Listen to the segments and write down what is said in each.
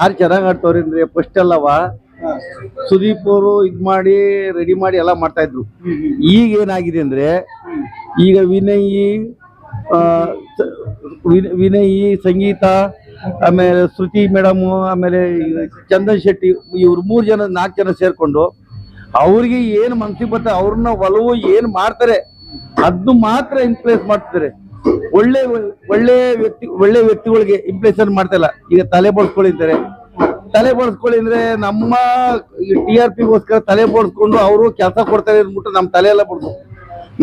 ಯಾರು ಚೆನ್ನಾಗಿ ಆಡ್ತವ್ರಿ ಅಂದ್ರೆ ಫಸ್ಟ್ ಅಲ್ಲವ ಸುದೀಪ್ ಅವರು ಇದ್ ಮಾಡಿ ರೆಡಿ ಮಾಡಿ ಎಲ್ಲ ಮಾಡ್ತಾ ಇದ್ರು. ಈಗ ಏನಾಗಿದೆ ಅಂದ್ರೆ ಈಗ ವಿನಯ್ ಸಂಗೀತ ಆಮೇಲೆ ಶ್ರುತಿ ಮೇಡಮ್ ಆಮೇಲೆ ಚಂದನ್ ಶೆಟ್ಟಿ ಇವ್ರು 3 ಜನ 4 ಜನ ಸೇರ್ಕೊಂಡು ಅವ್ರಿಗೆ ಏನ್ ಮನಸ್ಸಿಗೆ ಬರ್ತದೆ ಅವ್ರನ್ನ ಒಲವು ಏನ್ ಮಾಡ್ತಾರೆ ಅದನ್ನು ಮಾತ್ರ ಇನ್ಫ್ಲೂಯೆನ್ಸ್ ಮಾಡ್ತಿದ್ದಾರೆ. ಒಳ್ಳೆ ವ್ಯಕ್ತಿಗಳಿಗೆ ಇನ್ಫ್ಲೂಯೆನ್ಸ್ ಮಾಡ್ತಾ ಇಲ್ಲ. ಈಗ ತಲೆ ಬೋಳ್ಸ್ಕೊಳ್ಳಿ ಅಂದ್ರೆ ನಮ್ಮ TRPಗೋಸ್ಕರ ತಲೆ ಬೋಳ್ಸ್ಕೊಂಡು ಅವರು ಕೆಲಸ ಕೊಡ್ತಾರೆ ಅಂದ್ಬಿಟ್ಟು ನಮ್ಮ ತಲೆ ಎಲ್ಲ ಬಿಡ್ತು.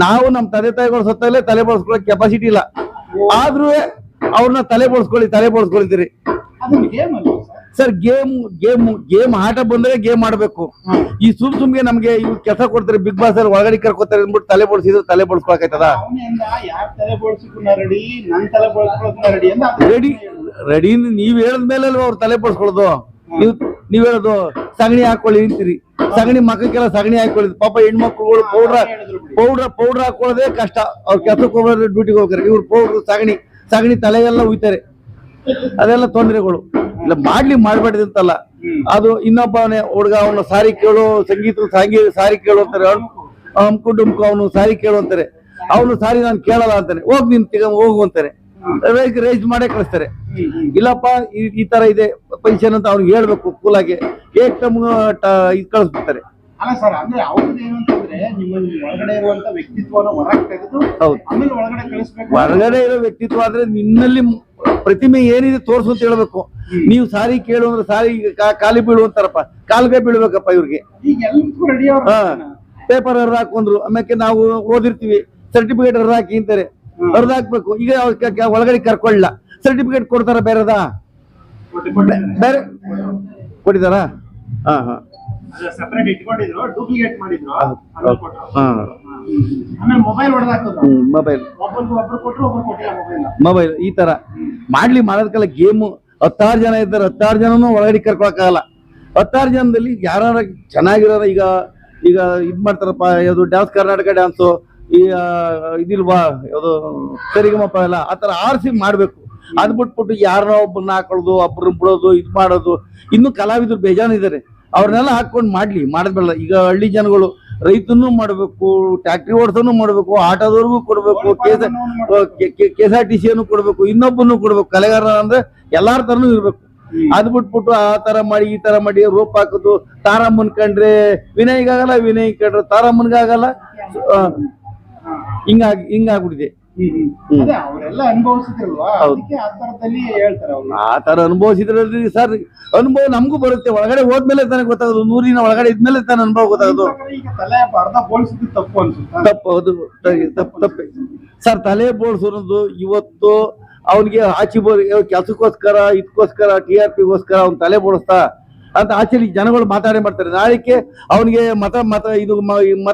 ನಾವು ನಮ್ಮ ತಂದೆ ತಾಯಿಗಳು ಸತ್ತಲ್ಲೇ ತಲೆ ಬೋಳ್ಸ್ಕೊಳ್ಳೋ ಕೆಪಾಸಿಟಿ ಇಲ್ಲ. ಆದ್ರೂ ಅವ್ರನ್ನ ತಲೆ ಬೋಳ್ಸ್ಕೊಳ್ತೀರಿ ಸರ್. ಗೇಮ್ ಆಟ ಬಂದ್ರೆ ಗೇಮ್ ಆಡ್ಬೇಕು. ಈ ಸುಮ್ಗೆ ನಮ್ಗೆ ಇವ್ ಕೆಲಸ ಕೊಡ್ತಾರೆ ಬಿಗ್ ಬಾಸ್ ಅಲ್ಲಿ ಒಳಗಡೆ ಕರ್ಕೋತಾರೆ ಅಂದ್ಬಿಟ್ಟು ತಲೆ ಬೋಳ್ಸಿದ್ರೆ ತಲೆ ಬೋಳ್ಸ್ಕೊಳಕೈತದ? ರೆಡಿ ನೀವ್ ಹೇಳದ್ಮೇಲೆ ಅವ್ರು ತಲೆ ಬೋಳ್ಸ್ಕೊಳ್ಳೋದು. ನೀವ್ ಹೇಳೋದು ಸಗಣಿ ಹಾಕೊಳ್ಳಿ ನಿಂತೀರಿ, ಸಗಣಿ ಮಕ್ಕಕ್ಕೆಲ್ಲ ಸಗಣಿ ಹಾಕೊಳ್ಳಿ. ಪಾಪ ಹೆಣ್ಮಕ್ಳುಗಳು ಪೌಡ್ರ್ ಹಾಕೊಳ್ಳೋದೇ ಕಷ್ಟ. ಅವ್ರ ಕೆಲ್ಸಕ್ಕೆ ಹೋಗೋದ್ರೆ ಡ್ಯೂಟಿಗೆ ಹೋಗ್ತಾರೆ, ಇವ್ರು ಪೌಡ್ರು ಸಗಣಿ ತಲೆಗೆಲ್ಲ ಉಯ್ತಾರೆ. ಅದೆಲ್ಲ ತೊಂದರೆಗಳು. ಇಲ್ಲ ಮಾಡ್ಬೇಡ್ದು ಅಂತಲ್ಲ, ಅದು ಇನ್ನೊಬ್ಬನೇ ಹುಡುಗ ಅವನು ಸಾರಿ ಕೇಳು, ಸಂಗೀತ ಸಾರಿ ಕೇಳು ಅಂತಾರೆ. ಅಮ್ಕು ಡುಮ್ಕು ಅವನು ಸಾರಿ ಕೇಳು ಅಂತಾರೆ. ಅವನು ಸಾರಿ ನಾನು ಕೇಳಲ್ಲ ಅಂತಾನೆ. ಹೋಗ್ ನಿನ್ ಹೋಗು ಅಂತಾರೆ. ರೈಸ್ ಮಾಡೇ ಕಳಿಸ್ತಾರೆ. ಇಲ್ಲಪ್ಪ ಈ ತರ ಇದೆ ಪೆನ್ಷನ್ ಅಂತ ಅವ್ನಿಗೆ ಹೇಳ್ಬೇಕು ಕೂಲಾಗಿ. ಇದ್ ಕಳಿಸ್ಬಿಡ್ತಾರೆ. ಅಲ್ಲ ಸರ್, ಅಂದ್ರೆ ಅವ್ರದ್ದು ಏನು ಅಂತಂದ್ರೆ ನಿಮ್ಮಲ್ಲಿ ಒಳಗಡೆ ಇರುವಂತ ವ್ಯಕ್ತಿತ್ವನ ಹೊರಗೆ ತೆಗೆದು ಆಮೇಲೆ ಒಳಗಡೆ ಕಳಿಸ್ಬೇಕು. ಹೊರಗಡೆ ಇರೋ ವ್ಯಕ್ತಿತ್ವ ಆದ್ರೆ ನಿನ್ನಲ್ಲಿ ಪ್ರತಿಮೆ ಏನಿದೆ ತೋರ್ಸು ಅಂತ ಹೇಳ್ಬೇಕು. ನೀವು ಸಾರಿ ಕೇಳು ಅಂದ್ರೆ ಸಾರಿ ಕಾಲಿ ಬೀಳು ಅಂತಾರಪ್ಪ, ಕಾಲ್ಗೆ ಬೀಳ್ಬೇಕಪ್ಪ ಇವ್ರಿಗೆ. ಈಗ ಎಲ್ಲರಿಗೂ ರೆಡಿ ಪೇಪರ್ ಹರ್ದು ಹಾಕೊಂಡ್ರು, ಆಮೇಲೆ ನಾವು ಓದಿರ್ತೀವಿ ಸರ್ಟಿಫಿಕೇಟ್ ಹರ್ದು ಹಾಕಿ ಅಂತಾರೆ. ಹರ್ದು ಹಾಕ್ಬೇಕು. ಈಗ ಒಳಗಡೆ ಕರ್ಕೊಳ್ಳ ಸರ್ಟಿಫಿಕೇಟ್ ಕೊಡ್ತಾರ ಬೇರೆ ಕೊಟ್ಟಿದಾರ? ಮೊಬೈಲ್ ಈ ತರ ಮಾಡೋದಕ್ಕೆಲ್ಲ ಗೇಮು. 16 ಜನ ಇದ್ದಾರೆ, 16 ಜನನು ಒಳಗಡೆ ಕರ್ಕೊಳಕ್ಕಾಗಲ್ಲ. 16 ಜನದಲ್ಲಿ ಯಾರ ಚೆನ್ನಾಗಿರೋ ಈಗ ಇದ್ ಮಾಡ್ತಾರಪ್ಪ, ಯಾವ್ದು ಡ್ಯಾನ್ಸ್ ಕರ್ನಾಟಕ ಡ್ಯಾನ್ಸು, ಈ ಇದಿಲ್ವಾ ಯಾವ್ದು ಸರಿಗಮಪ್ಪ ಎಲ್ಲ ಆತರ ಆರಿಸಿ ಮಾಡ್ಬೇಕು. ಅದ್ ಬಿಟ್ಬಿಟ್ಟು ಯಾರನ್ನೋ ಒಬ್ಬರನ್ನ ಹಾಕೊಳ್ಳೋದು, ಒಬ್ಬರನ್ನ ಬಿಡೋದು, ಇದ್ ಮಾಡೋದು. ಇನ್ನು ಕಲಾವಿದರು ಬೇಜಾನಿದ್ದಾರೆ, ಅವ್ರನ್ನೆಲ್ಲ ಹಾಕೊಂಡು ಮಾಡದ್ಬೇಡ. ಈಗ ಹಳ್ಳಿ ಜನಗಳು ರೈತನೂ ಮಾಡ್ಬೇಕು, ಟ್ಯಾಕ್ಟ್ರಿ ಓಡಿಸೋನು ಮಾಡ್ಬೇಕು, ಆಟೋದವ್ರಿಗೂ ಕೊಡ್ಬೇಕು, KSRTC ಕೊಡ್ಬೇಕು, ಇನ್ನೊಬ್ಬನು ಕೊಡ್ಬೇಕು. ಕಲೆಗಾರ ಅಂದ್ರೆ ಎಲ್ಲಾರ ತರನು ಇರ್ಬೇಕು. ಅದ್ ಬಿಟ್ಬಿಟ್ಟು ಆ ತರ ಮಾಡಿ ಈ ತರ ಮಾಡಿ ರೋಪ್ ಹಾಕೋದು. ತಾರಮ್ಮನ್ ಕಂಡ್ರೆ ವಿನಯ್ಗಾಗಲ್ಲ, ವಿನಯ್ ಕಂಡ್ರೆ ತಾರಮ್ಮನ್ಗಾಗಲ್ಲ. ಹಿಂಗಾಗ್ಬಿಟ್ಟಿದೆ. ಅವರೆಲ್ಲ ಅನುಭವಿಸಿದ್ರಲ್ವಾ, ಆ ತರ ಅನುಭವಿಸಿದ್ರಲ್ಲಿ ಸರ್. ಅನುಭವ ನಮಗೂ ಬರುತ್ತೆ. ಒಳಗಡೆ ಹೋದ್ಮೇಲೆ ತಾನೇ ಗೊತ್ತಾಗೋದು, 100 ದಿನ ಒಳಗಡೆ ಇದ್ಮೇಲೆ ತಾನೇ ಅನುಭವ ಗೊತ್ತಾಗೋದು. ತಪ್ಪು, ಹೌದು ತಪ್ಪೆ ಸರ್. ತಲೆ ಬೋಳ್ಸೋದು ಇವತ್ತು ಅವನಿಗೆ ಆಚೆ ಕೆಲ್ಸಕ್ಕೋಸ್ಕರ ಇದಕ್ಕೋಸ್ಕರ TRPಗೋಸ್ಕರ ಅವ್ನು ತಲೆ ಬೋಳಿಸ್ತಾ ಅಂತ ಆಚೆ ಜನಗಳು ಮಾಡ್ತಾರೆ. ನಾಳೆಗೆ ಅವನಿಗೆ ಮತ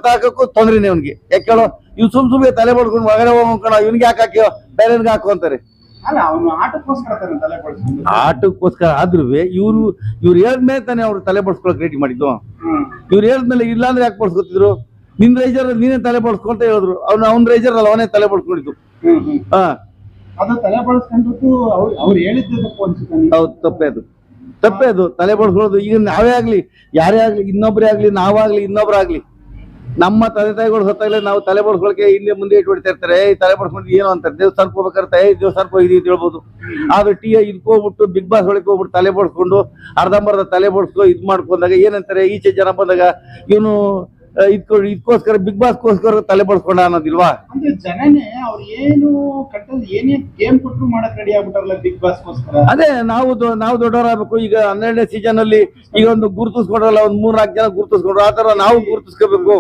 ಹಾಕಕ್ಕೂ ತೊಂದ್ರೆನೆ ಅವ್ನಿಗೆ. ಯಾಕೆ ಹೇಳೋ, ಇವ್ ಸುಮ್ಗೆ ತಲೆ ಬಡ್ಕೊಂಡು ಒಳಗಡೆ ಹೋಗೋಣ, ಇವ್ನಿಗೆ ಯಾಕೆ ಹಾಕ್ಯೋ ಬೇರೆನ್ಗೆ ಹಾಕು ಅಂತಾರೆ. ಆಟಕ್ಕೋಸ್ಕರ ಆದ್ರೂ ಇವ್ರು ಹೇಳಿದ್ಮೇಲೆ ತಾನೇ ಅವ್ರು ತಲೆ ಬಡ್ಸ್ಕೊಳಕ್ ರೆಡಿ ಮಾಡಿದ್ದು. ಇವ್ರು ಹೇಳಿದ್ಮೇಲೆ ಇಲ್ಲಾಂದ್ರೆ ಯಾಕೆ ಬಡ್ಸ್ಕೊತಿದ್ರು? ನಿನ್ ರೈಜರ್ ನೀನೇ ತಲೆ ಬಡ್ಸ್ಕೊಳ್ತಾ ಹೇಳಿದ್ರು. ಅವ್ನ ರೈಜರ್ ಅಲ್ಲ, ಅವನೇ ತಲೆ ಬಡ್ಸ್ಕೊಂಡಿದ್ದು. ಹೌದು, ತಪ್ಪೇ ಅದು ತಲೆ ಬಡ್ಸ್ಕೊಳ್ಳೋದು. ಈಗ ನಾವೇ ಆಗ್ಲಿ, ಯಾರೇ ಆಗ್ಲಿ, ಇನ್ನೊಬ್ರೇ ಆಗ್ಲಿ, ನಾವಾಗ್ಲಿ, ಇನ್ನೊಬ್ರಾಗ್ಲಿ, ನಮ್ಮ ತಂದೆ ತಾಯಿಗಳು ಸತ್ತಾಗ್ಲೇ ನಾವು ತಲೆ ಬಡ್ಸ್ಕೊಳಕ್ಕೆ ಹಿಂದೆ ಮುಂದೆ ಇಟ್ಬಿಡ್ತಾ ಇರ್ತಾರೆ. ಈ ತಲೆ ಬಡ್ಸ್ಕೊಂಡು ಏನೋ ಅಂತಾರೆ, ದೇವಸ್ಥಾನಕ್ಕೆ ಹೋಗ್ಬೇಕಾರೆ ದೇವಸ್ಥಾನಕ್ಕೆ ಹೋಗಿ ಹೇಳ್ಬೋದು. ಆದ್ರೆ ಇದಕ್ಕೋಗ್ಬಿಟ್ಟು ಬಿಗ್ ಬಾಸ್ ಒಳಗೆ ಹೋಗ್ಬಿಟ್ಟು ತಲೆ ಬಡ್ಸ್ಕೊಂಡು ಅರ್ಧಂಬರ್ಧ ತಲೆ ಬಡ್ಸ್ಕೊ ಇದ್ ಮಾಡ್ಕೊಂಡಾಗ ಏನಂತಾರೆ, ಈಚೆ ಜನ ಬಂದಾಗ ಇವನು ಇದಕ್ಕೋಸ್ಕರ ಬಿಗ್ ಬಾಸ್ಗೋಸ್ಕರ ತಲೆ ಬಡ್ಸ್ಕೊಂಡ ಅನ್ನೋದಿಲ್ವಾ? ಅದೇ ನಾವು ದೊಡ್ಡವರಾಗಬೇಕು. ಈಗ 12ನೇ ಸೀಸನ್ ಅಲ್ಲಿ ಈಗ ಒಂದು ಗುರುತಿಸ್ಕೊಂಡ್ರಲ್ಲ, ಒಂದ್ 3-4 ಜನ ಗುರುತಿಸ್ಕೊಂಡ್ರು. ಆತರ ನಾವು ಗುರುತಿಸ್ಕೋಬೇಕು.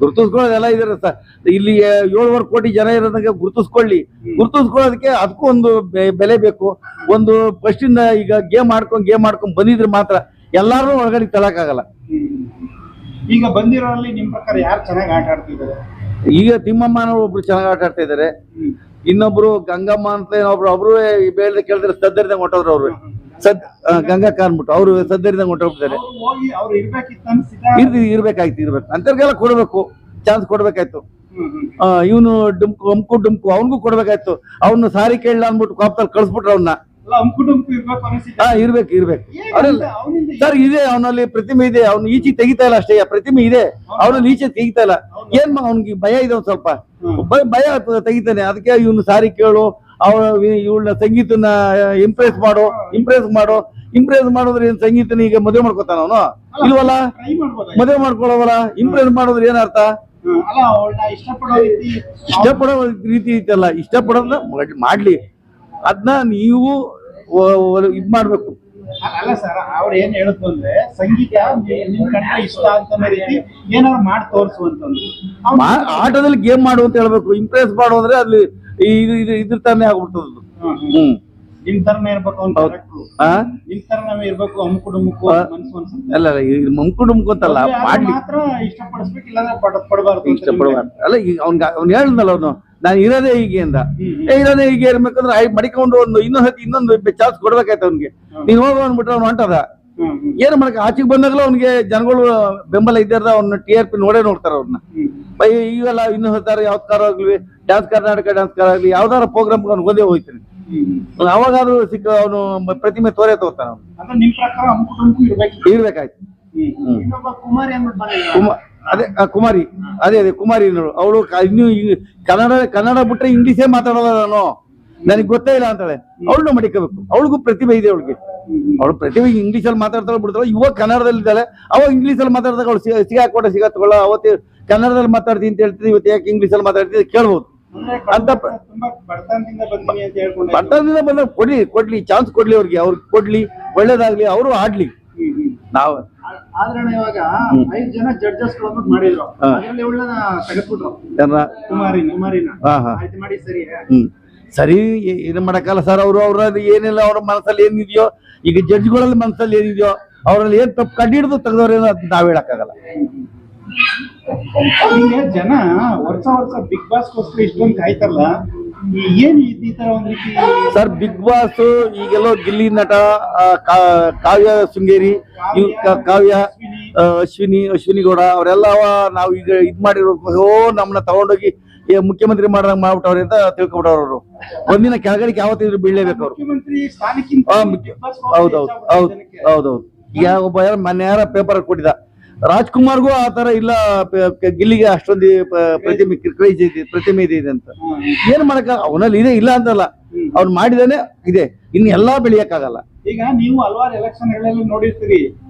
ಗುರುತಿಸ್ಕೊಳ್ಳೋದೆಲ್ಲ ಇದಾರೆ ಸರ್. ಇಲ್ಲಿ 7.5 ಕೋಟಿ ಜನ ಇರೋದಂಗೆ ಗುರುತಿಸ್ಕೊಳ್ಳೋದಕ್ಕೆ ಅದಕ್ಕೂ ಒಂದು ಬೆಲೆ ಬೇಕು. ಒಂದು ಫಸ್ಟ್ ಇಂದ ಈಗ ಗೇಮ್ ಮಾಡ್ಕೊಂಡ್ ಬಂದಿದ್ರೆ ಮಾತ್ರ ಎಲ್ಲಾರು ಒಳಗಡೆ ತಳಕಾಗಲ್ಲ. ಈಗ ಬಂದಿರೋರಲ್ಲಿ ನಿಮ್ ಪ್ರಕಾರ ಯಾರು ಚೆನ್ನಾಗಿ ಆಟ ಆಡ್ತಿದ್ದಾರೆ? ಈಗ ತಿಮ್ಮಮ್ಮನ ಒಬ್ರು ಚೆನ್ನಾಗಿ ಆಟ ಆಡ್ತಾ ಇದಾರೆ. ಇನ್ನೊಬ್ರು ಗಂಗಮ್ಮ ಅಂತ ಒಬ್ರು ಬೇಡ ಕೇಳಿದ್ರೆ ಸದ್ದರಿದಂಗ್ ಹೊಟ್ಟೋದ್ರು. ಅವ್ರು ಗಂಗಾ ಕಾರ್ಬಿಟ್ಟು ಅವ್ರು ಸದ್ದರಿದಂಗ್ ಹೊಟ್ಟೋಗ್ಬಿಟ್ಟಿದ್ದಾರೆ. ಇರ್ಬೇಕಾಯ್ತು ಅಂತವ್ರಿಗೆಲ್ಲ ಕೊಡ್ಬೇಕು, ಚಾನ್ಸ್ ಕೊಡ್ಬೇಕಾಯ್ತು. ಇವನು ಅಮ್ಕು ಡುಮ್ಕು ಅವನ್ಗೂ ಕೊಡ್ಬೇಕಾಯ್ತು. ಅವ್ನು ಸಾರಿ ಕೇಳಲ್ಲ ಅಂದ್ಬಿಟ್ಟು ಕಾಪ್ತಲ್ಲಿ ಕಳ್ಸ್ಬಿಟ್ರು. ಅಲ್ಲ ಅಂಕುಡೊಂಕು ಇರ್ಬೇಕು ಅನಿಸಿದೆ. ಇರ್ಬೇಕು ಏನ್ ಅವರೆಲ್ಲ ಅಂತ ಅವ್ನಿಂದ ಸರ್ ಇದೆ, ಅವನಲ್ಲಿ ಪ್ರತಿಮೆ ಇದೆ, ಅವ್ನು ಈಚೆ ತೆಗಿತಾ ಇಲ್ಲ ಅಷ್ಟೇ, ಪ್ರತಿಮೆ ಇದೆ ಅವನಲ್ಲಿ ಈಚೆ ತೆಗಿತಾ ಇಲ್ಲ. ಏನ್ ಅವ್ನಿಗೆ ಭಯ ಇದೆ ಒಂದ್ ಸ್ವಲ್ಪ, ಭಯ ತೆಗಿತಾನೆ. ಅದಕ್ಕೆ ಇವನು ಸಾರಿ ಕೇಳು, ಇವಳ ಸಂಗೀತನ ಇಂಪ್ರೆಸ್ ಮಾಡೋದ್ರೆ ಏನ್ ಸಂಗೀತನ ಈಗ ಮದುವೆ ಮಾಡ್ಕೊತಾನ ಅವನು ಇಲ್ವಲ್ಲ, ಟ್ರೈ ಮಾಡ್ಬೋದ? ಮದುವೆ ಮಾಡ್ಕೊಳ್ಳೋವಲ್ಲ, ಇಂಪ್ರೆಸ್ ಮಾಡೋದ್ರೆ ಏನ್ ಅರ್ಥ? ಅಲ್ಲ ಅವಳನ್ನ ಇಷ್ಟಪಡೋ ರೀತಿ ಇಷ್ಟಪಡೋ ರೀತಿ ಐತಲ್ಲ, ಇಷ್ಟಪಡೋದನ್ನ ಮಾಡ್ಲಿ, ಅದನ್ನ ನೀವು ಇದ್ ಮಾಡ್ಬೇಕು. ಅಲ್ಲ ಸರ್, ಅವ್ರು ಏನ್ ಹೇಳುದು ಅಂದ್ರೆ ಸಂಗೀತ ನಿಮ್ ಕಂಡ್ರೆ ಇಷ್ಟ ಅಂತ ರೀತಿ ಏನಾದ್ರು ಮಾಡಿ ತೋರಿಸುವಂತಂದು ಆಟದಲ್ಲಿ ಗೇಮ್ ಮಾಡು ಅಂತ ಹೇಳ್ಬೇಕು. ಇಂಪ್ರೆಸ್ ಮಾಡು ಅಂದ್ರೆ ಅಲ್ಲಿ ಇದ್ರ ತಾನೇ ಆಗ್ಬಿಡ್ತದ. ನಿಮ್ ತರನೇ ಇರ್ಬೇಕು ಅಂತ ನಿಮ್ ತರನೇ ಇರ್ಬೇಕು, ಅಮುಕು ಡುಮುಕು ಮನ್ಸು ಅನ್ಸುತ್ತೆ. ಅಲ್ಲ ಮಂಕು ಡುಮ್ಕು ಅಂತಲ್ಲ, ಮಾಡ್ಲಿ ಮಾತ್ರ ಇಷ್ಟಪಡಿಸ್ಬೇಕು, ಇಲ್ಲಾಂದ್ರೆ ಪಡಬಾರ್ದು. ಇಷ್ಟಪಡಬಾರ್ದು ಅಲ್ಲ. ಈಗ ಅವ್ನು ಹೇಳಿದ್ನಲ್ಲ, ಅವನು ನಾನು ಇರೋದೇ ಹೀಗೆ ಅಂದ. ಇರೋದೇ ಹೀಗೆ ಇರ್ಬೇಕಂದ್ರೆ ಮಡಿಕೊಂಡು ಇನ್ನೊಂದು ಚಾನ್ಸ್ ಕೊಡ್ಬೇಕಾಯ್ತು ಅವ್ನಿಗೆ. ನೀನ್ ಹೋಗೋ ಅಂದ್ಬಿಟ್ರೆ ಅವ್ನು ಹೊಂಟದ, ಏನ್ ಮಾಡಕ ಆಚೆಗೆ ಬಂದಾಗಲೂ ಅವ್ನಿಗೆ ಜನಗಳು ಬೆಂಬಲ ಇದ್ದಾರ, ಅವ್ನ TRP ನೋಡ್ತಾರ ಅವ್ರನ್ನ. ಈಗೆಲ್ಲ ಇನ್ನೂ ಹೇಳ್ತಾರೆ, ಯಾವ್ದು ಕಾರ ಆಗ್ಲಿ, ಡ್ಯಾನ್ಸ್ ಕರ್ನಾಟಕ ಡ್ಯಾನ್ಸ್ ಕಾರ ಆಗ್ಲಿ, ಯಾವ್ದಾರ ಪ್ರೋಗ್ರಾಮ್ ಅವ್ನು ಓದೇ ಹೋಗ್ತಾನೆ. ಅವಾಗಾದ್ರೂ ಸಿಕ್ಕ ಅವನು ಪ್ರತಿಮೆ ತೋರ್ತಾನ. ನಿಮ್ ಪ್ರಕಾರ ಅಮುಕು ಡುಮುಕು ಇರ್ಬೇಕಾಯ್ತು. ಇನ್ನೊಬ್ಬ ಕುಮಾರಿ ಅಂದ್ಬಿಟ್ಟು ಕುಮಾರಿ, ಅದೇ ಕುಮಾರಿ ಅವಳು ಇನ್ನು ಕನ್ನಡ ಬಿಟ್ರೆ ಇಂಗ್ಲಿಷೇ ಮಾತಾಡೋದ ನಾನು, ನನಗೆ ಗೊತ್ತೇ ಇಲ್ಲ ಅಂತಾಳೆ. ಅವಳನ್ನ ಮಡಿಕೋಬೇಕು, ಅವಳಿಗೂ ಪ್ರತಿಭೆ ಇದೆ ಅವಳಿಗೆ. ಅವಳು ಪ್ರತಿಭೆ ಇಂಗ್ಲಿಷಲ್ಲಿ ಮಾತಾಡ್ತಾಳೆ ಬಿಡ್ತಾಳೆ. ಇವಾಗ ಕನ್ನಡದಲ್ಲಿ ಇದ್ದಾಳೆ, ಅವಾಗ ಇಂಗ್ಲಿಷಲ್ಲಿ ಮಾತಾಡಿದಾಗ ಅವಳು ಸಿಗಾಕೊಳ್ಳ ಅವತ್ತು ಕನ್ನಡದಲ್ಲಿ ಮಾತಾಡ್ತೀನಿ ಅಂತ ಹೇಳ್ತೀವಿ, ಇವತ್ತು ಯಾಕೆ ಇಂಗ್ಲಿಷಲ್ಲಿ ಮಾತಾಡ್ತೀವಿ ಕೇಳ್ಬೋದು ಅಂತ. ತುಂಬಾ ಬಡತನದಿಂದ ಬಂದಿನಿ ಅಂತ ಹೇಳ್ಕೊಂಡು ಬಡತನದಿಂದ ಬಂದಾಗ ಕೊಡ್ಲಿ ಚಾನ್ಸ್ ಕೊಡ್ಲಿ, ಅವ್ರಿಗೆ ಕೊಡ್ಲಿ, ಒಳ್ಳೇದಾಗ್ಲಿ, ಅವರು ಆಡ್ಲಿ. ನಾವು ಆದ್ರೆ ಇವಾಗ 5 ಜನ ಜಡ್ಜಸ್ ಮಾಡಿದ್ರು, ಅದ್ರಲ್ಲಿ ಇವಳನ್ನ ತೆಗೆದ್ಬಿಟ್ರು, ಕುಮಾರಿನ ಆಯ್ತು ಮಾಡಿ ಸರಿ. ಸರಿ, ಏನು ಮಾಡಕ್ಕಲ್ಲ ಸರ್. ಅವ್ರದ್ದು ಏನಿಲ್ಲ, ಅವ್ರ ಮನಸ್ಸಲ್ಲಿ ಏನಿದೆಯೋ, ಈಗ ಜಡ್ಜ್ಗಳಲ್ಲಿ ಮನಸ್ಸಲ್ಲಿ ಏನಿದೆಯೋ, ಅವ್ರಲ್ಲಿ ಏನ್ ತಪ್ಪು ಕಂಡಿಡ್ದು ತೆಗೆದವ್ರೇನೋ ಅದು ನಾವ್ ಹೇಳಕ್ಕಾಗಲ್ಲ. ಈಗ ಜನ ವರ್ಷ ಬಿಗ್ ಬಾಸ್ಗೋಸ್ಕರ ಇಷ್ಟೊಂದು ಕಾಯ್ತಾರಲ್ಲ, ಏನ್ ಈ ತರ ಒಂದ್ ರೀತಿ ಸರ್? ಬಿಗ್ ಬಾಸ್ ಈಗೆಲ್ಲೋ ಗಿಲ್ಲಿ ನಟ, ಕಾವ್ಯ ಶೃಂಗೇರಿ, ಕಾವ್ಯ, ಅಶ್ವಿನಿ ಗೌಡ ಅವರೆಲ್ಲ ನಾವು ಈಗ ಇದ್ ಮಾಡಿರೋ ನಮ್ಮನ್ನ ತಗೊಂಡೋಗಿ ಮುಖ್ಯಮಂತ್ರಿ ಮಾಡ್ಬಿಟ್ಟವ್ರೆ ಅಂತ ತಿಳ್ಕೊಬಿಟ್ಟವ್ರು. ಒಂದಿನ ಕೆಳಗಡೆಗೆ ಯಾವತ್ತಿದ್ರು ಬೀಳಲೇಬೇಕು ಅವ್ರು. ಮುಖ್ಯಮಂತ್ರಿ ಸ್ಥಾನಕ್ಕಿಂತ ಹೌದೌದು. ಈಗ ಒಬ್ಬ ಯಾರ ಪೇಪರ್ ಕೊಟ್ಟಿದ್ದ, ರಾಜ್ಕುಮಾರ್ಗೂ ಆ ತರ ಇಲ್ಲ, ಗಿಲ್ಲಿಗೆ ಅಷ್ಟೊಂದು ಪ್ರತಿಮೆ ಇದೆ ಅಂತ. ಏನ್ ಮಾಡಕ, ಅವನಲ್ಲಿ ಇದೆ ಇಲ್ಲ ಅಂತಲ್ಲ, ಅವ್ನು ಮಾಡಿದಾನೆ ಇದೆ, ಇನ್ನು ಎಲ್ಲಾ ಬೆಳೆಯಕ್ಕಾಗಲ್ಲ. ಈಗ ನೀವು ಹಲವಾರು ಎಲೆಕ್ಷನ್ ಗಳಲ್ಲಿ ನೋಡಿರ್ತೀರಿ,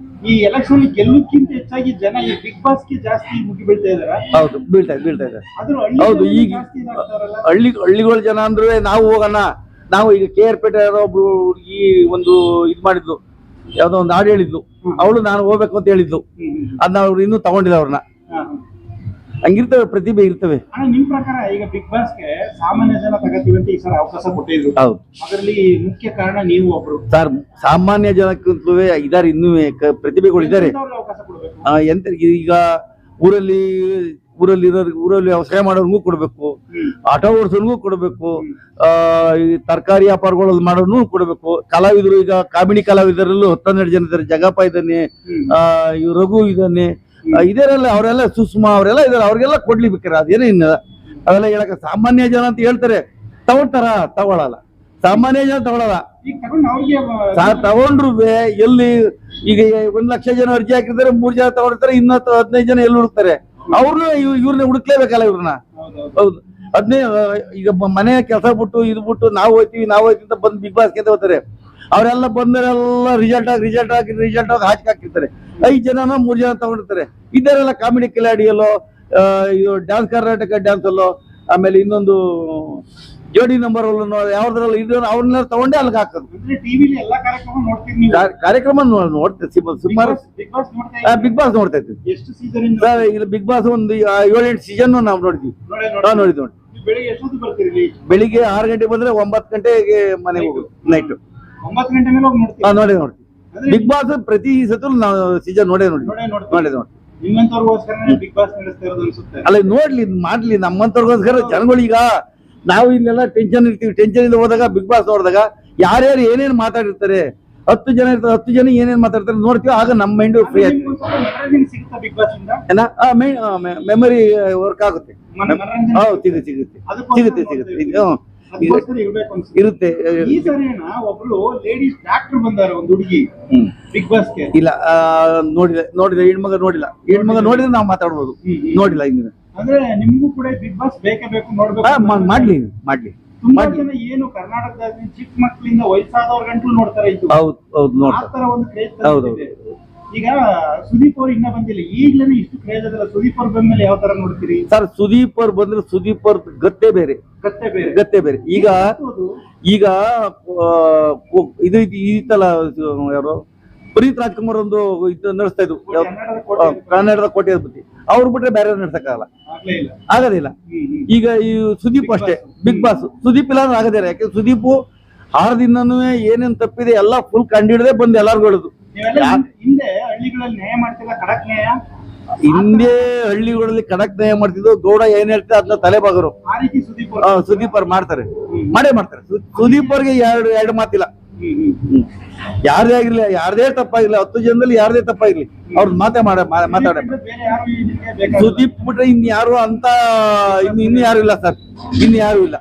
ಈ ಎಲೆಕ್ಷನ್ ಗೆಲ್ಲಕ್ಕಿಂತ ಹೆಚ್ಚಾಗಿ ಜನ ಈ ಬಿಗ್ ಬಾಸ್ ಗೆ ಜಾಸ್ತಿ ಮುಗಿ ಬೀಳ್ತಾ ಇದಾರೆ. ಹೌದು, ಬೀಳ್ತಾ ಇದ್ದಾರೆ. ಹೌದು, ಈಗ ಹಳ್ಳಿಗಳ ಜನ ಅಂದ್ರೆ ನಾವು ಹೋಗೋಣ, ನಾವು ಈಗ KR ಪೇಟೆ ಒಬ್ರು ಹುಡುಗಿ ಒಂದು ಇದ್ ಮಾಡಿದ್ಲು, ಯಾವ್ದೋ ಒಂದು ಹಾಡು ಹೇಳಿದ್ಲು, ಅವಳು ನಾನು ಹೋಗ್ಬೇಕು ಅಂತ ಹೇಳಿದ್ಲು, ಅದನ್ನ ಅವ್ರು ಇನ್ನೂ ತಗೊಂಡಿಲ್ಲ ಅವ್ರನ್ನ. ಹಂಗಿರ್ತವೆ, ಪ್ರತಿಭೆ ಇರ್ತವೆ. ನಿಮ್ ಪ್ರಕಾರ ಈಗ ಬಿಗ್ ಬಾಸ್ ಗೆ ಸಾಮಾನ್ಯ ಜನ ತಗತೀವಿ ಅಂತ ಈ ಸಲ ಅವಕಾಶ ಕೊಟ್ಟಿದ್ರು, ಹೌದು, ಅದರಲ್ಲಿ ಮುಖ್ಯ ಕಾರಣ ನೀವು ಒಬ್ರು. ಸರ್, ಸಾಮಾನ್ಯ ಜನಕ್ಕಂತೂ ಇದಾರೆ, ಇನ್ನೂ ಪ್ರತಿಭೆಗಳು ಇದ್ದಾರೆ. ಎಂತ ಈಗ ಊರಲ್ಲಿ ವ್ಯವಸಾಯ ಮಾಡೋರ್ಗೂ ಕೊಡ್ಬೇಕು, ಆಟೋ ಓಡಿಸೋರ್ಗೂ ಕೊಡ್ಬೇಕು, ತರಕಾರಿ ವ್ಯಾಪಾರಗಳಲ್ಲಿ ಮಾಡೋರ್ಗೂ ಕೊಡ್ಬೇಕು, ಕಲಾವಿದರು ಈಗ ಕಾಮಿಡಿ ಕಲಾವಿದರಲ್ಲೂ 12 ಜನ ಇದ್ದಾರೆ. ಜಗಪ್ಪ ಇದ್ದಾನೆ, ರಘು ಇದ್ದಾನೆ, ಇದರೆಲ್ಲ ಅವರೆಲ್ಲ ಸುಷ್ಮಾ ಅವರೆಲ್ಲ ಇದಾರೆ, ಅವ್ರಿಗೆಲ್ಲ ಕೊಡ್ಲಿ ಬೇಕಾರೆ. ಅದೇನೇ ಇನ್ನ ಅವೆಲ್ಲ ಹೇಳಕ ಸಾಮಾನ್ಯ ಜನ ಅಂತ ಹೇಳ್ತಾರೆ, ತಗೊಳಲ್ಲ. ಸಾಮಾನ್ಯ ಜನ ತಗೊಳಲ್ಲ. ತಗೊಂಡ್ರು ಎಲ್ಲಿ ಈಗ 1 ಲಕ್ಷ ಜನ ಅರ್ಜಿ ಹಾಕಿರ್ತಾರೆ, 3 ಜನ ತಗೊಂಡಿರ್ತಾರೆ, 15 ಜನ ಎಲ್ಲಿ ಹುಡುಕ್ತಾರೆ? ಅವ್ರನ್ನ ಇವ್ರನ್ನ ಹುಡುಕ್ಲೇಬೇಕಲ್ಲ ಇವ್ರನ್ನ. ಹೌದು, ಅದನ್ನೇ ಈಗ ಮನೆ ಕೆಲಸ ಬಿಟ್ಟು ಇದು ಬಿಟ್ಟು ನಾವು ಹೋಯ್ತೀವಿ ಅಂತ ಬಂದು ಬಿಗ್ ಬಾಸ್ಗೆ ಅಂತ ಹೋಗ್ತಾರೆ. ಅವರೆಲ್ಲ ಬಂದರೆಲ್ಲ ರಿಸಲ್ಟ್ ಆಗಿ ಹಾಕಿರ್ತಾರೆ. 5 ಜನನ 3 ಜನ ತಗೊಂಡಿರ್ತಾರೆ. ಇದರೆಲ್ಲ ಕಾಮಿಡಿ ಕಿಲಾಡಿಯಲ್ಲೋ, ಡ್ಯಾನ್ಸ್ ಕರ್ನಾಟಕ ಡ್ಯಾನ್ಸ್ ಅಲ್ಲೋ, ಆಮೇಲೆ ಇನ್ನೊಂದು ಜೋಡಿ ನಂಬರ್ ಯಾವ್ದ್ರಲ್ಲ ಇದು ಅವ್ರನ್ನೆಲ್ಲ ತಗೊಂಡೇ ಅಲ್ಲಿಗೆ ಹಾಕೋದು. ಕಾರ್ಯಕ್ರಮ ನೋಡ್ತೇವೆ ಸುಮಾರು. ಬಿಗ್ ಬಾಸ್ ನೋಡ್ತಾ ಇರ್ತೀವಿ ಸರ್. ಇಲ್ಲಿ ಬಿಗ್ ಬಾಸ್ ಒಂದು 7-8 ಸೀಸನ್ ನಾವು ನೋಡಿದ್ವಿ. ನೋಡಿದ್ವಿ. ಬೆಳಿಗ್ಗೆ 6 ಗಂಟೆ ಬಂದ್ರೆ 9 ಗಂಟೆಗೆ ಮನೆಗೆ ಹೋಗುದು. ನೈಟ್ 9 ಗಂಟೆ ಮೇಲೆ ನೋಡ್ತೀವಿ. ಬಿಗ್ ಬಾಸ್ ಪ್ರತಿ ಸತ್ತು ನಾವು ಸೀಸನ್ ನೋಡೇ ನೋಡಿ. ಅಲ್ಲ, ನೋಡ್ಲಿ, ಮಾಡ್ಲಿ, ನಮ್ಮಂತವ್ರಿಗೋಸ್ಕರ. ಜನಗಳೀಗ ನಾವು ಇಲ್ಲೆಲ್ಲ ಟೆನ್ಷನ್ ಇರ್ತೀವಿ, ಟೆನ್ಷನ್ ಇಂದ ಹೋದಾಗ ಬಿಗ್ ಬಾಸ್ ನೋಡಿದಾಗ ಯಾರ್ಯಾರು ಏನೇನ್ ಮಾತಾಡಿರ್ತಾರೆ, 10 ಜನ ಇರ್ತಾರೆ, 10 ಜನ ಏನೇನ್ ಮಾತಾಡ್ತಾರೆ ನೋಡ್ತೀವಿ. ಆಗ ನಮ್ಮ ಮೈಂಡ್ ಫ್ರೀ ಆಗುತ್ತೆ, ಮೆಮೊರಿ ವರ್ಕ್ ಆಗುತ್ತೆ. ಹೌದು, ಸಿಗುತ್ತೆ. ಅದಕ್ಕೋಸ್ಕರ ಇರ್ಬೇಕು ಅನ್ಸುತ್ತೆ. ಇರುತ್ತೆ. ಈ ಸರಿನ ಒಬ್ರು ಲೇಡೀಸ್ ಡಾಕ್ಟರ್ ಬಂದಾರ ಒಂದು ಹುಡುಗಿ ಹ್ಮ್. ಬಿಗ್ ಬಾಸ್ಗೆ. ಇಲ್ಲ ನೋಡಿದ ಹೆಣ್ಮಗ ನೋಡಿಲ್ಲ. ಹೆಣ್ಮಗ ನೋಡಿದ್ರೆ ನಾವು ಮಾತಾಡ್ಬೋದು. ನೋಡಿಲ್ಲ ಇನ್ನು. ಅಂದ್ರೆ ನಿಮ್ಗೂ ಕೂಡ ಬಿಗ್ ಬಾಸ್ ಬೇಕೇ ಬೇಕು ನೋಡ್ಬೇಕು. ಮಾಡ್ಲಿ. ತುಂಬಾ ಜನ ಏನು ಕರ್ನಾಟಕದ ಚಿಕ್ಕ ಮಕ್ಕಳಿಂದ ವಯಸ್ಸಾದವ್ರ ಗಂಟಲು ನೋಡ್ತಾರೆ ಇದು. ಹೌದು ಆ ನೋಡ್ತಾರೆ. ತರ ಒಂದು ಕ್ರೇಜ್ ಹೌದು. ಈಗ ಸುದೀಪ್ ಅವ್ರು ಇನ್ನ ಬಂದಿಲ್ಲ, ಈಗ್ಲೇನೆ ಇಷ್ಟು ಕ್ರೇಜ್ ಅದಲ್ಲ. ಸುದೀಪ್ ಅವ್ರ ಬಂದ್ಮೇಲೆ ಯಾವ ತರ ನೋಡ್ತೀರಿ? ಸರ್ ಸುದೀಪ್ ಅವ್ರು ಬಂದ್ರೆ ಸುದೀಪ್ ಅವ್ರ ಗತ್ತೆ ಬೇರೆ. ಕತ್ತೆ ಬೇರೆ. ಈಗ ಇದು ಈತಲ್ಲ ಯಾರು ಪುನೀತ್ ರಾಜ್ಕುಮಾರ್ ಒಂದು ಇದು ನಡೆಸ್ತಾ ಇದ್ರು ಕನ್ನಡದ ಕೋಟೆ ಅಧಿಪತಿ. ಅವ್ರು ಬಿಟ್ರೆ ಬೇರೆ ನಡ್ಸಕ್ಕಾಗಲ್ಲ, ಆಗೋದಿಲ್ಲ. ಈಗ ಈ ಸುದೀಪ್ ಅಷ್ಟೇ ಬಿಗ್ ಬಾಸ್. ಸುದೀಪ್ ಇಲ್ಲ ಅಂದ್ರೆ ಆಗದೇ. ಯಾಕೆ ಸುದೀಪ್ ಆರದಿಂದನೂ ಏನೇನ್ ತಪ್ಪಿದೆ ಎಲ್ಲ ಫುಲ್ ಕಂಡಿಡದೆ ಬಂದು ಎಲ್ಲಾರ್ಗು ಹೇಳುದು. ಹಿಂದೆ ಹಳ್ಳಿಗಳಲ್ಲಿ ನ್ಯಾಯ ಮಾಡ್ತಿಲ್ಲ, ಖಡಕ್ ನ್ಯಾಯ. ಹಿಂದೆ ಹಳ್ಳಿಗಳಲ್ಲಿ ಖಡಕ್ ನ್ಯಾಯ ಮಾಡ್ತಿದ್ದು. ಗೌಡ ಏನ್ ಹೇಳ್ತಾರೆ ಅದನ್ನ ತಲೆಬಾಗರು. ಆ ರೀತಿ ಸುದೀಪ್ ಅವ್ರು ಮಾಡ್ತಾರೆ. ಸುದೀಪ್ ಅವ್ರಿಗೆ ಎರಡು ಮಾತಿಲ್ಲ. ಯಾರದೇ ಆಗಿರ್ಲಿ, ಯಾರದೇ ತಪ್ಪಾಗಿರ್ಲಿ, 10 ಜನದಲ್ಲಿ ಯಾರದೇ ತಪ್ಪಾಗಿರ್ಲಿ, ಅವ್ರ ಮಾತಾಡ ಸುದೀಪ್ ಬಿಟ್ರೆ ಇನ್ ಯಾರು ಅಂತ ಇನ್ನು ಯಾರು ಇಲ್ಲ ಸರ್. ಇನ್ನು ಯಾರು ಇಲ್ಲ.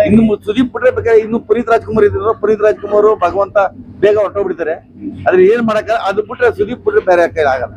ಇನ್ನು ಸುದೀಪ್ ಬಿಟ್ರೆ ಬೇಕಾದ್ರೆ ಇನ್ನು ಪುನೀತ್ ರಾಜ್ಕುಮಾರ್ ಇದ್ರು. ಪುನೀತ್ ರಾಜ್ಕುಮಾರ್ ಭಗವಂತ ಬೇಗ ಹೊರಟೋಗ್ಬಿಡ್ತಾರೆ. ಆದ್ರೆ ಏನ್ ಮಾಡಕ್ಕ, ಅದು ಬಿಟ್ರೆ ಸುದೀಪ್ ಬಿಟ್ರೆ ಬೇರೆ ಆಗಲ್ಲ.